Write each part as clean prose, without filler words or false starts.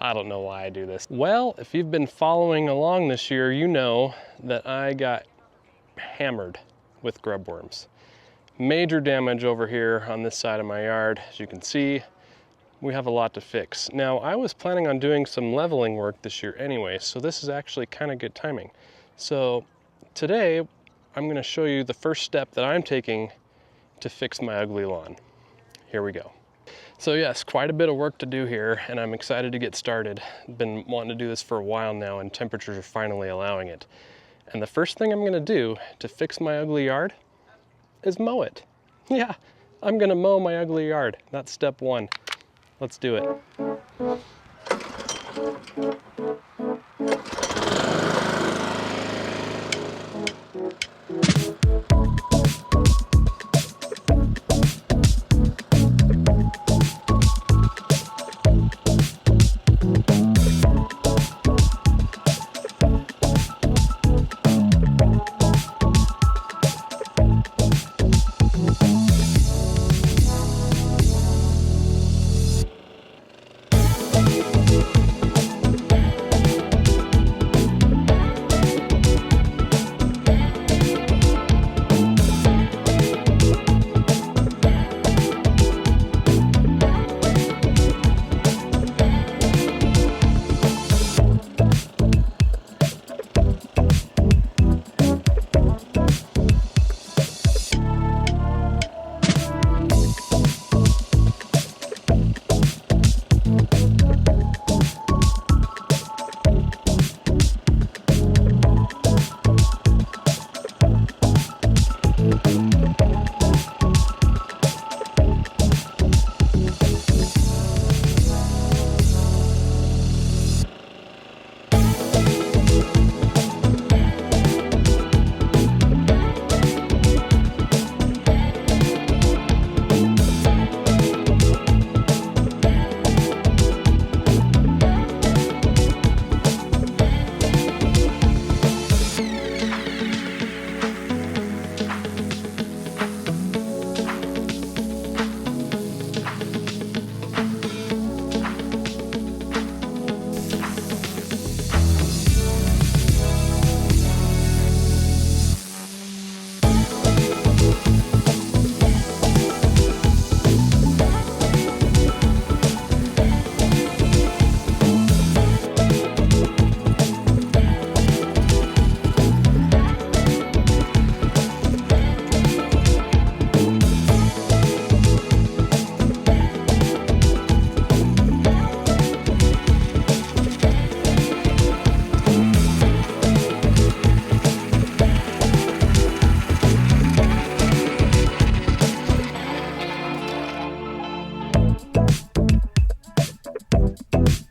I don't know why I do this. Well, if you've been following along this year, you know that I got hammered with grub worms. Major damage over here on this side of my yard. As you can see, we have a lot to fix. Now, I was planning on doing some leveling work this year anyway, so this is actually kind of good timing. So today, I'm gonna show you the first step that I'm taking to fix my ugly lawn. Here we go. So yes, quite a bit of work to do here, and I'm excited to get started. Been wanting to do this for a while now, and temperatures are finally allowing it. And the first thing I'm gonna do to fix my ugly yard is mow it. Yeah, I'm gonna mow my ugly yard. That's step one. Let's do it.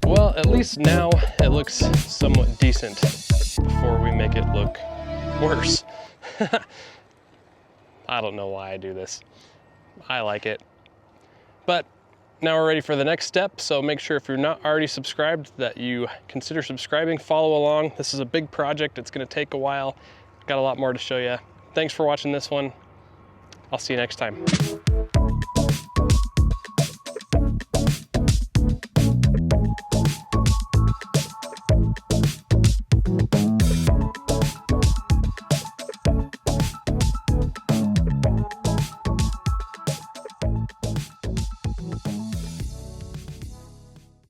Well, at least now it looks somewhat decent before we make it look worse. I don't know why I do this. I like it. But now we're ready for the next step, so make sure if you're not already subscribed that you consider subscribing, follow along. This is a big project, it's gonna take a while. Got a lot more to show you. Thanks for watching this one. I'll see you next time.